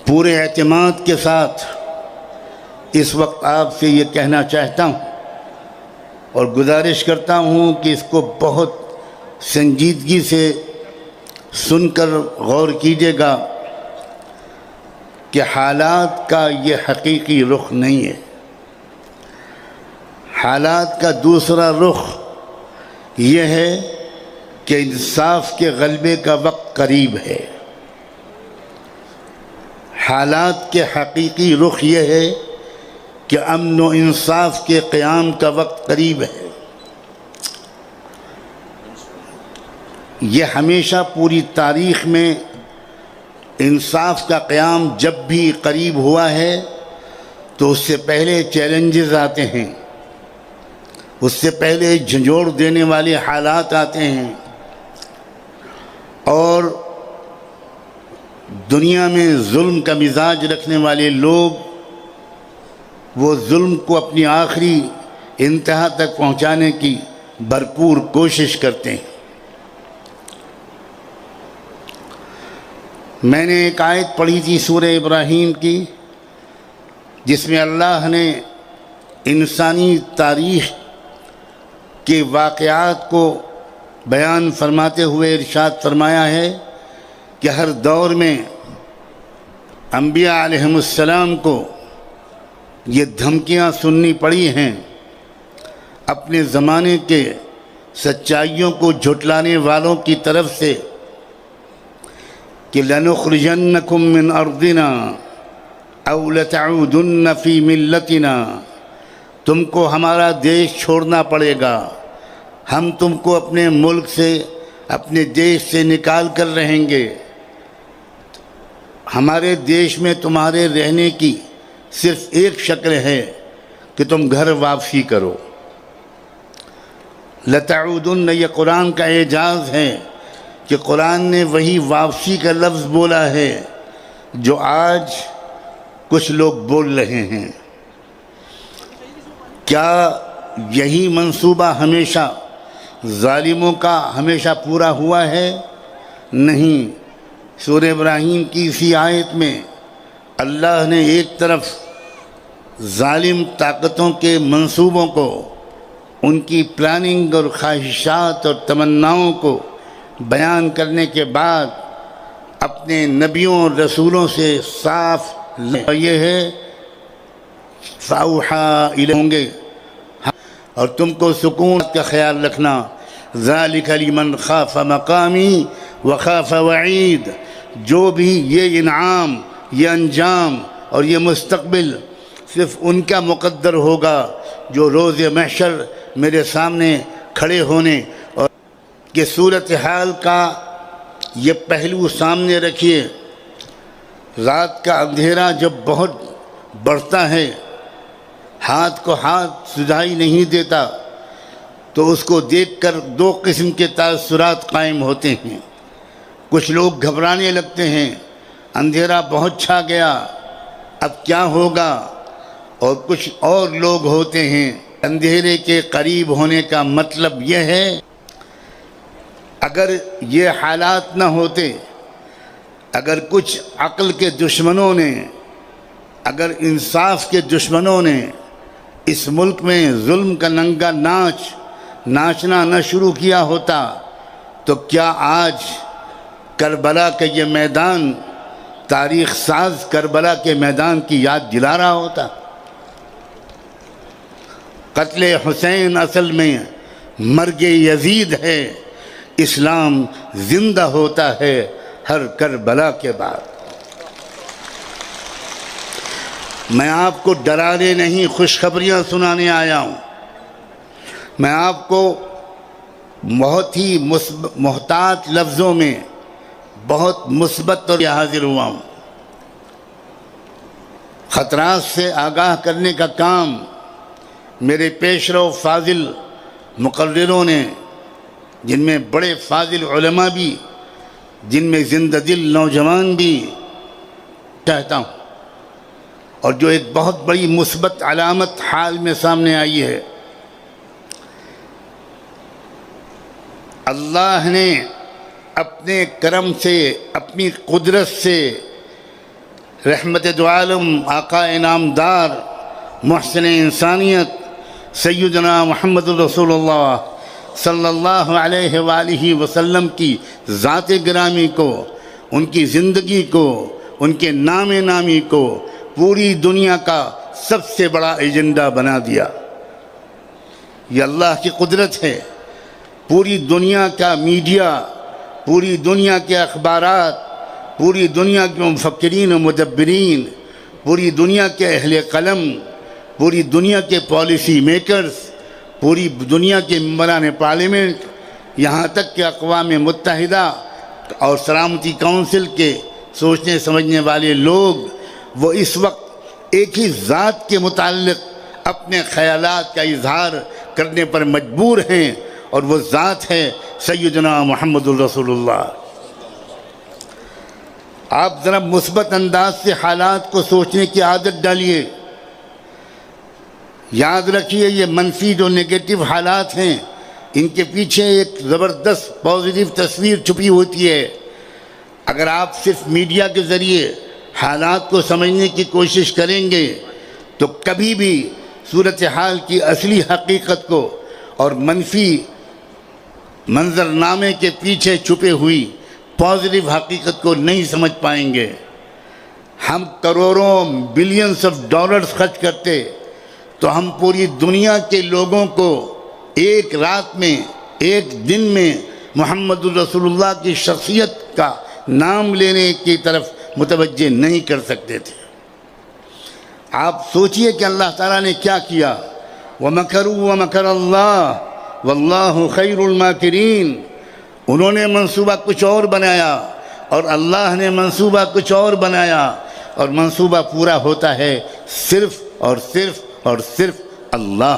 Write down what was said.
پورے اعتماد کے ساتھ اس وقت آپ سے یہ کہنا چاہتا ہوں اور گزارش کرتا ہوں کہ اس کو بہت سنجیدگی سے سن کر غور کیجیے گا کہ حالات کا یہ حقیقی رخ نہیں ہے۔ حالات کا دوسرا رخ یہ ہے کہ انصاف کے غلبے کا وقت قریب ہے۔ حالات کے حقیقی رخ یہ ہے کہ امن و انصاف کے قیام کا وقت قریب ہے۔ یہ ہمیشہ پوری تاریخ میں انصاف کا قیام جب بھی قریب ہوا ہے تو اس سے پہلے چیلنجز آتے ہیں، اس سے پہلے جھنجھوڑ دینے والے حالات آتے ہیں، اور دنیا میں ظلم کا مزاج رکھنے والے لوگ وہ ظلم کو اپنی آخری انتہا تک پہنچانے کی بھرپور کوشش کرتے ہیں۔ میں نے ایک آیت پڑھی تھی سورہ ابراہیم کی، جس میں اللہ نے انسانی تاریخ کے واقعات کو بیان فرماتے ہوئے ارشاد فرمایا ہے کہ ہر دور میں انبیاء علیہم السلام کو یہ دھمکیاں سننی پڑی ہیں اپنے زمانے کے سچائیوں کو جھٹلانے والوں کی طرف سے کہ لَنُخْرِجَنَّكُم مِّنْ أَرْضِنَا أَوْ لَتَعُودُنَّ فِي مِلَّتِنَا، تم کو ہمارا دیش چھوڑنا پڑے گا، ہم تم کو اپنے ملک سے اپنے دیش سے نکال کر رہیں گے، ہمارے دیش میں تمہارے رہنے کی صرف ایک شکل ہے کہ تم گھر واپسی کرو۔ لَتَعُودُنَّ یہ قرآن کا اعجاز ہے کہ قرآن نے وہی واپسی کا لفظ بولا ہے جو آج کچھ لوگ بول رہے ہیں۔ کیا یہی منصوبہ ہمیشہ ظالموں کا ہمیشہ پورا ہوا ہے؟ نہیں۔ سورہ ابراہیم کی اسی آیت میں اللہ نے ایک طرف ظالم طاقتوں کے منصوبوں کو، ان کی پلاننگ اور خواہشات اور تمناؤں کو بیان کرنے کے بعد اپنے نبیوں اور رسولوں سے صاف یہ ہے فَأَوْحَىٰ إِلَيْهِمْ گے، اور تم کو سکون کا خیال رکھنا، ذَلِكَ لِمَنْ خَافَ مَقَامِي وَخَافَ وَعِيدِ، جو بھی یہ انعام، یہ انجام اور یہ مستقبل صرف ان کا مقدر ہوگا جو روز محشر میرے سامنے کھڑے ہونے اور کہ صورتحال کا یہ پہلو سامنے رکھیے۔ رات کا اندھیرا جب بہت بڑھتا ہے، ہاتھ کو ہاتھ سجائی نہیں دیتا، تو اس کو دیکھ کر دو قسم کے تاثرات قائم ہوتے ہیں۔ کچھ لوگ گھبرانے لگتے ہیں، اندھیرا بہت چھا گیا، اب کیا ہوگا، اور کچھ اور لوگ ہوتے ہیں اندھیرے کے قریب ہونے کا مطلب یہ ہے اگر یہ حالات نہ ہوتے، اگر کچھ عقل کے دشمنوں نے، اگر انصاف کے دشمنوں نے اس ملک میں ظلم کا ننگا ناچنا نہ شروع کیا ہوتا تو کیا آج کربلا کا یہ میدان تاریخ ساز کربلا کے میدان کی یاد دلا رہا ہوتا؟ قتل حسین اصل میں مرگ یزید ہے، اسلام زندہ ہوتا ہے ہر کربلا کے بعد۔ میں آپ کو ڈرانے نہیں، خوشخبریاں سنانے آیا ہوں۔ میں آپ کو بہت ہی محتاط لفظوں میں بہت مثبت اور حاضر ہوا ہوں۔ خطرات سے آگاہ کرنے کا کام میرے پیشرو فاضل مقرروں نے، جن میں بڑے فاضل علماء بھی، جن میں زندہ دل نوجوان بھی چاہتا ہوں، اور جو ایک بہت بڑی مثبت علامت حال میں سامنے آئی ہے، اللہ نے اپنے کرم سے، اپنی قدرت سے رحمت دو عالم آقا انعامدار محسن انسانیت سیدنا محمد رسول اللہ صلی اللہ علیہ وآلہ وسلم کی ذات گرامی کو، ان کی زندگی کو، ان کے نام نامی کو پوری دنیا کا سب سے بڑا ایجنڈا بنا دیا۔ یہ اللہ کی قدرت ہے۔ پوری دنیا کا میڈیا، پوری دنیا کے اخبارات، پوری دنیا کے مفکرین و مدبرین، پوری دنیا کے اہل قلم، پوری دنیا کے پالیسی میکرز، پوری دنیا کے ممبران پارلیمنٹ، یہاں تک کہ اقوام متحدہ اور سلامتی کونسل کے سوچنے سمجھنے والے لوگ، وہ اس وقت ایک ہی ذات کے متعلق اپنے خیالات کا اظہار کرنے پر مجبور ہیں، اور وہ ذات ہے سیدنا محمد الرسول اللہ۔ آپ ذرا مثبت انداز سے حالات کو سوچنے کی عادت ڈالیے۔ یاد رکھیے یہ منفی جو نیگیٹو حالات ہیں، ان کے پیچھے ایک زبردست پازیٹیو تصویر چھپی ہوتی ہے۔ اگر آپ صرف میڈیا کے ذریعے حالات کو سمجھنے کی کوشش کریں گے تو کبھی بھی صورتحال کی اصلی حقیقت کو اور منفی منظرنامے کے پیچھے چھپے ہوئی پازیٹیو حقیقت کو نہیں سمجھ پائیں گے۔ ہم کروڑوں بلینز آف ڈالرز خرچ کرتے تو ہم پوری دنیا کے لوگوں کو ایک رات میں، ایک دن میں محمد الرسول اللہ کی شخصیت کا نام لینے کی طرف متوجہ نہیں کر سکتے تھے۔ آپ سوچئے کہ اللہ تعالیٰ نے کیا کیا۔ وَمَكَرُوا وَمَكَرَ اللَّهُ وَاللَّهُ خَيْرُ الْمَاكِرِينَ۔ انہوں نے منصوبہ کچھ اور بنایا اور اللہ نے منصوبہ کچھ اور بنایا، اور منصوبہ پورا ہوتا ہے صرف اور صرف اور صرف اللہ